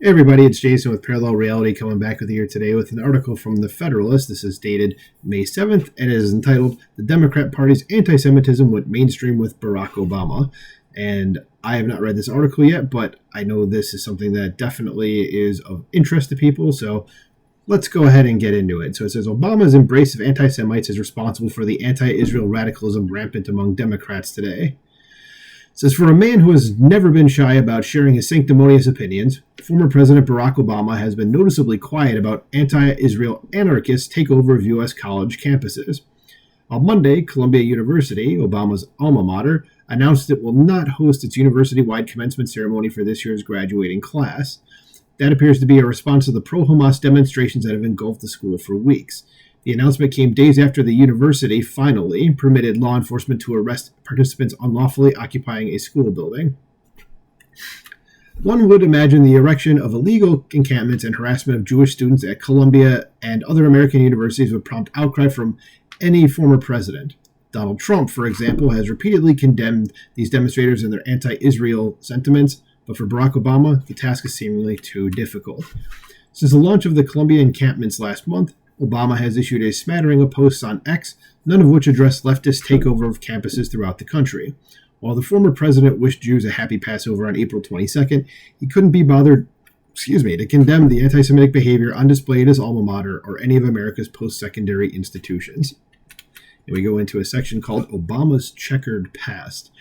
Hey everybody, it's Jason with Parallel Reality coming back with you here today with an article from The Federalist. This is dated May 7th and it is entitled The Democrat Party's Anti-Semitism Went Mainstream with Barack Obama. And I have not read this article yet, but I know this is something that definitely is of interest to people, so let's go ahead and get into it. So it says, Obama's embrace of anti-Semites is responsible for the anti-Israel radicalism rampant among Democrats today. It says, for a man who has never been shy about sharing his sanctimonious opinions, former President Barack Obama has been noticeably quiet about anti-Israel anarchists' takeover of U.S. college campuses. On Monday, Columbia University, Obama's alma mater, announced it will not host its university-wide commencement ceremony for this year's graduating class. That appears to be a response to the pro-Hamas demonstrations that have engulfed the school for weeks. The announcement came days after the university finally permitted law enforcement to arrest participants unlawfully occupying a school building. One would imagine the erection of illegal encampments and harassment of Jewish students at Columbia and other American universities would prompt outcry from any former president. Donald Trump, for example, has repeatedly condemned these demonstrators and their anti-Israel sentiments, but for Barack Obama, the task is seemingly too difficult. Since the launch of the Columbia encampments last month, Obama has issued a smattering of posts on X, none of which address leftist takeover of campuses throughout the country. While the former president wished Jews a happy Passover on April 22nd, he couldn't be bothered, to condemn the anti-Semitic behavior on display at his alma mater or any of America's post-secondary institutions. And we go into a section called Obama's Checkered Past.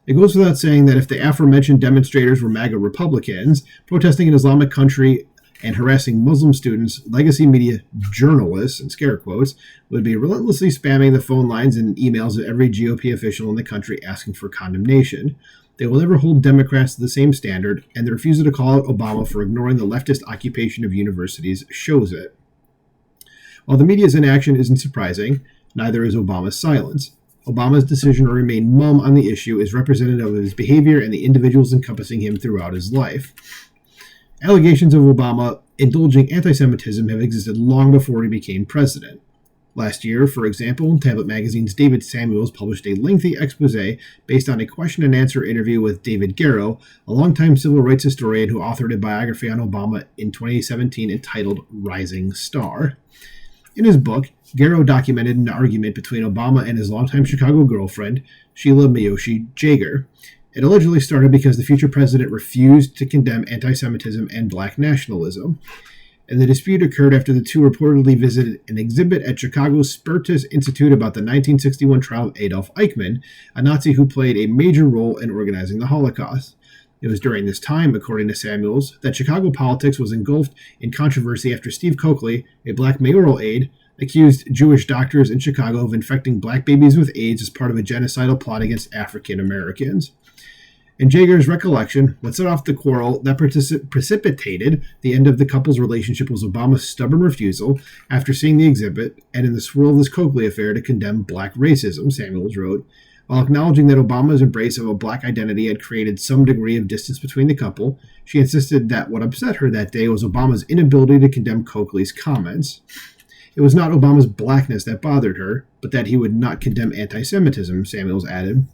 It goes without saying that if the aforementioned demonstrators were MAGA Republicans, protesting an Islamic country and harassing Muslim students, legacy media journalists, in scare quotes, would be relentlessly spamming the phone lines and emails of every GOP official in the country asking for condemnation. They will never hold Democrats to the same standard, and the refusal to call out Obama for ignoring the leftist occupation of universities shows it. While the media's inaction isn't surprising, neither is Obama's silence. Obama's decision to remain mum on the issue is representative of his behavior and the individuals encompassing him throughout his life. Allegations of Obama indulging anti-Semitism have existed long before he became president. Last year, for example, Tablet Magazine's David Samuels published a lengthy expose based on a question-and-answer interview with David Garrow, a longtime civil rights historian who authored a biography on Obama in 2017 entitled Rising Star. In his book, Garrow documented an argument between Obama and his longtime Chicago girlfriend, Sheila Miyoshi Jager. It allegedly started because the future president refused to condemn anti-Semitism and black nationalism. And the dispute occurred after the two reportedly visited an exhibit at Chicago's Spertus Institute about the 1961 trial of Adolf Eichmann, a Nazi who played a major role in organizing the Holocaust. It was during this time, according to Samuels, that Chicago politics was engulfed in controversy after Steve Coakley, a black mayoral aide, accused Jewish doctors in Chicago of infecting black babies with AIDS as part of a genocidal plot against African Americans. In Jager's recollection, what set off the quarrel that precipitated the end of the couple's relationship was Obama's stubborn refusal, after seeing the exhibit, and in the swirl of this Coakley affair, to condemn black racism, Samuels wrote. While acknowledging that Obama's embrace of a black identity had created some degree of distance between the couple, she insisted that what upset her that day was Obama's inability to condemn Coakley's comments. It was not Obama's blackness that bothered her, but that he would not condemn anti-Semitism, Samuels added.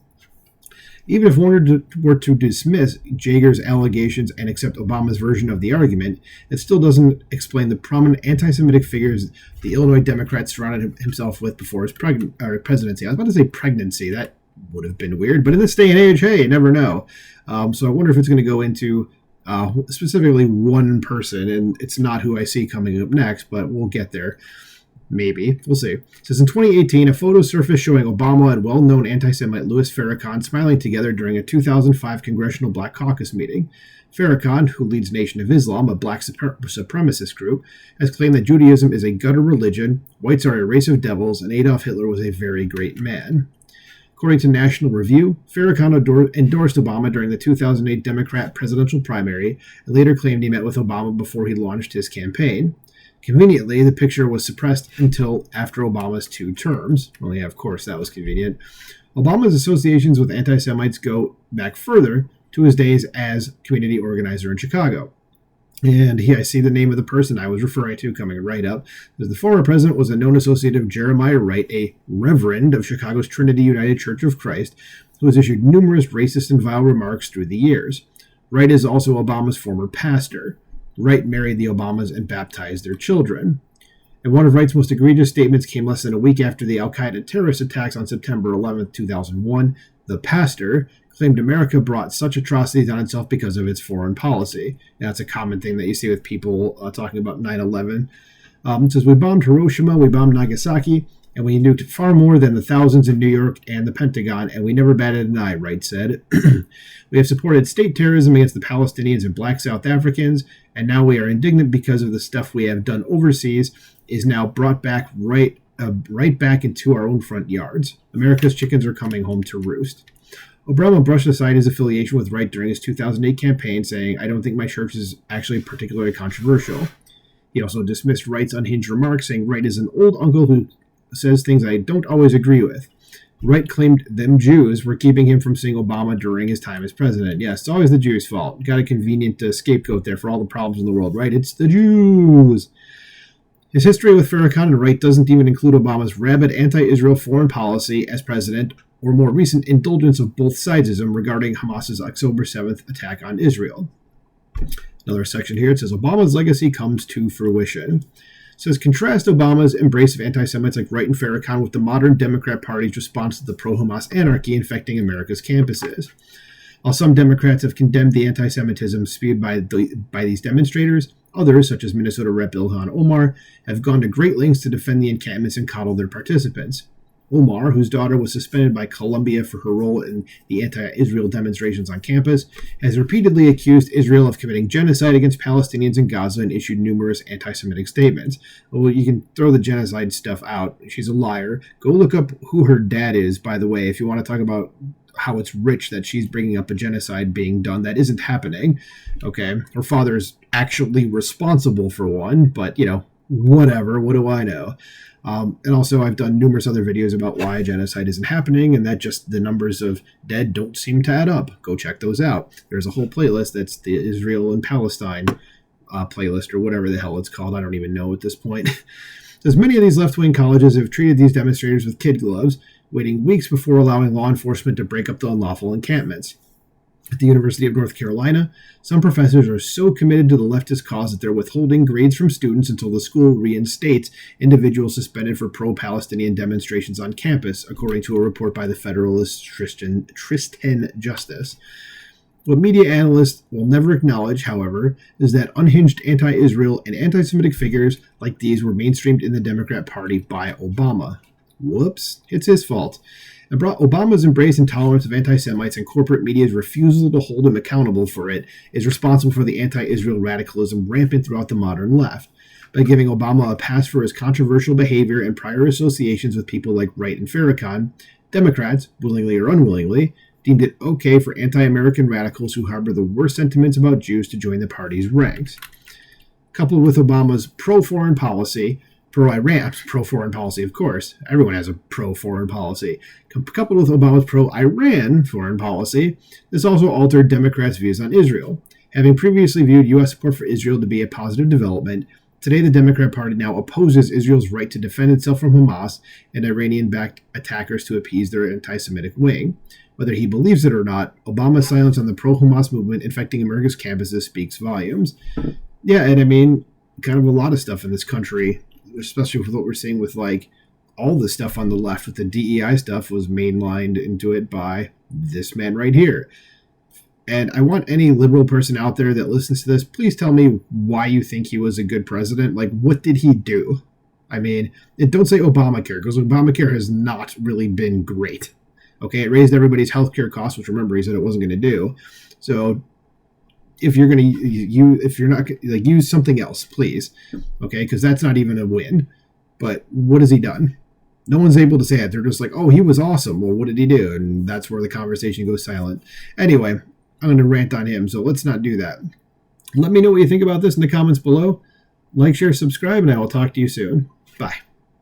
Even if one were to dismiss Jager's allegations and accept Obama's version of the argument, it still doesn't explain the prominent anti-Semitic figures the Illinois Democrat surrounded himself with before his presidency. I was about to say pregnancy. That would have been weird, but in this day and age, hey, you never know. So I wonder if it's going to go into specifically one person, and it's not who I see coming up next, but we'll get there. Maybe. We'll see. It says, in 2018, a photo surfaced showing Obama and well-known anti-Semite Louis Farrakhan smiling together during a 2005 Congressional Black Caucus meeting. Farrakhan, who leads Nation of Islam, a black supremacist group, has claimed that Judaism is a gutter religion, whites are a race of devils, and Adolf Hitler was a very great man. According to National Review, Farrakhan endorsed Obama during the 2008 Democrat presidential primary and later claimed he met with Obama before he launched his campaign. Conveniently, the picture was suppressed until after Obama's 2 terms. Well, yeah, of course, that was convenient. Obama's associations with anti-Semites go back further to his days as community organizer in Chicago. And here I see the name of the person I was referring to coming right up. The former president was a known associate of Jeremiah Wright, a reverend of Chicago's Trinity United Church of Christ, who has issued numerous racist and vile remarks through the years. Wright is also Obama's former pastor. Wright married the Obamas and baptized their children. And one of Wright's most egregious statements came less than a week after the al-Qaeda terrorist attacks on September 11, 2001. The pastor claimed America brought such atrocities on itself because of its foreign policy. And that's a common thing that you see with people talking about 9/11. It says, we bombed Hiroshima, we bombed Nagasaki, and we nuked far more than the thousands in New York and the Pentagon, and we never batted an eye, Wright said. We have supported state terrorism against the Palestinians and black South Africans, and now we are indignant because of the stuff we have done overseas is now brought back right back into our own front yards. America's chickens are coming home to roost. Obama brushed aside his affiliation with Wright during his 2008 campaign, saying, I don't think my church is actually particularly controversial. He also dismissed Wright's unhinged remarks, saying Wright is an old uncle who says things I don't always agree with. Wright claimed them Jews were keeping him from seeing Obama during his time as president. Yes, it's always the Jews' fault. Got a convenient scapegoat there for all the problems in the world, right? It's the Jews. His history with Farrakhan and Wright doesn't even include Obama's rabid anti-Israel foreign policy as president or more recent indulgence of both sidesism regarding Hamas's October 7th attack on Israel. Another section here, it says, Obama's legacy comes to fruition. It says, contrast Obama's embrace of anti-Semites like Wright and Farrakhan with the modern Democrat Party's response to the pro-Hamas anarchy infecting America's campuses. While some Democrats have condemned the anti-Semitism spewed by these demonstrators, others, such as Minnesota Rep. Ilhan Omar, have gone to great lengths to defend the encampments and coddle their participants. Omar, whose daughter was suspended by Columbia for her role in the anti-Israel demonstrations on campus, has repeatedly accused Israel of committing genocide against Palestinians in Gaza and issued numerous anti-Semitic statements. Well, you can throw the genocide stuff out. She's a liar. Go look up who her dad is, by the way, if you want to talk about how it's rich that she's bringing up a genocide being done. That isn't happening. Okay. Her father is actually responsible for one, but, whatever. What do I know? And also, I've done numerous other videos about why genocide isn't happening, and that just the numbers of dead don't seem to add up. Go check those out. There's a whole playlist that's the Israel and Palestine playlist, or whatever the hell it's called. I don't even know at this point. As many of these left-wing colleges have treated these demonstrators with kid gloves, waiting weeks before allowing law enforcement to break up the unlawful encampments. At the University of North Carolina, some professors are so committed to the leftist cause that they're withholding grades from students until the school reinstates individuals suspended for pro-Palestinian demonstrations on campus, according to a report by the Federalist Tristan Justice. What media analysts will never acknowledge, however, is that unhinged anti-Israel and anti-Semitic figures like these were mainstreamed in the Democrat Party by Obama. Whoops, it's his fault. And Obama's embrace and tolerance of anti-Semites and corporate media's refusal to hold him accountable for it is responsible for the anti-Israel radicalism rampant throughout the modern left. By giving Obama a pass for his controversial behavior and prior associations with people like Wright and Farrakhan, Democrats, willingly or unwillingly, deemed it okay for anti-American radicals who harbor the worst sentiments about Jews to join the party's ranks. Coupled with Obama's pro-foreign policy, pro-Iran, pro-foreign policy, of course. Everyone has a pro-foreign policy. Coupled with Obama's pro-Iran foreign policy, this also altered Democrats' views on Israel. Having previously viewed U.S. support for Israel to be a positive development, today the Democrat Party now opposes Israel's right to defend itself from Hamas and Iranian-backed attackers to appease their anti-Semitic wing. Whether he believes it or not, Obama's silence on the pro-Hamas movement infecting America's campuses speaks volumes. Yeah, and I mean, kind of a lot of stuff in this country, especially with what we're seeing with all the stuff on the left with the DEI stuff, was mainlined into it by this man right here. And I want any liberal person out there that listens to this, please tell me why you think he was a good president. What did he do? I mean, don't say Obamacare, because Obamacare has not really been great. Okay, it raised everybody's healthcare costs, which remember he said it wasn't going to do. So if you're going to if you're not use something else, please. Okay, because that's not even a win. But what has he done? No one's able to say it. They're just like, oh, he was awesome. Well, what did he do? And that's where the conversation goes silent. Anyway, I'm going to rant on him, so let's not do that. Let me know what you think about this in the comments below. Like, share, subscribe, and I will talk to you soon. Bye.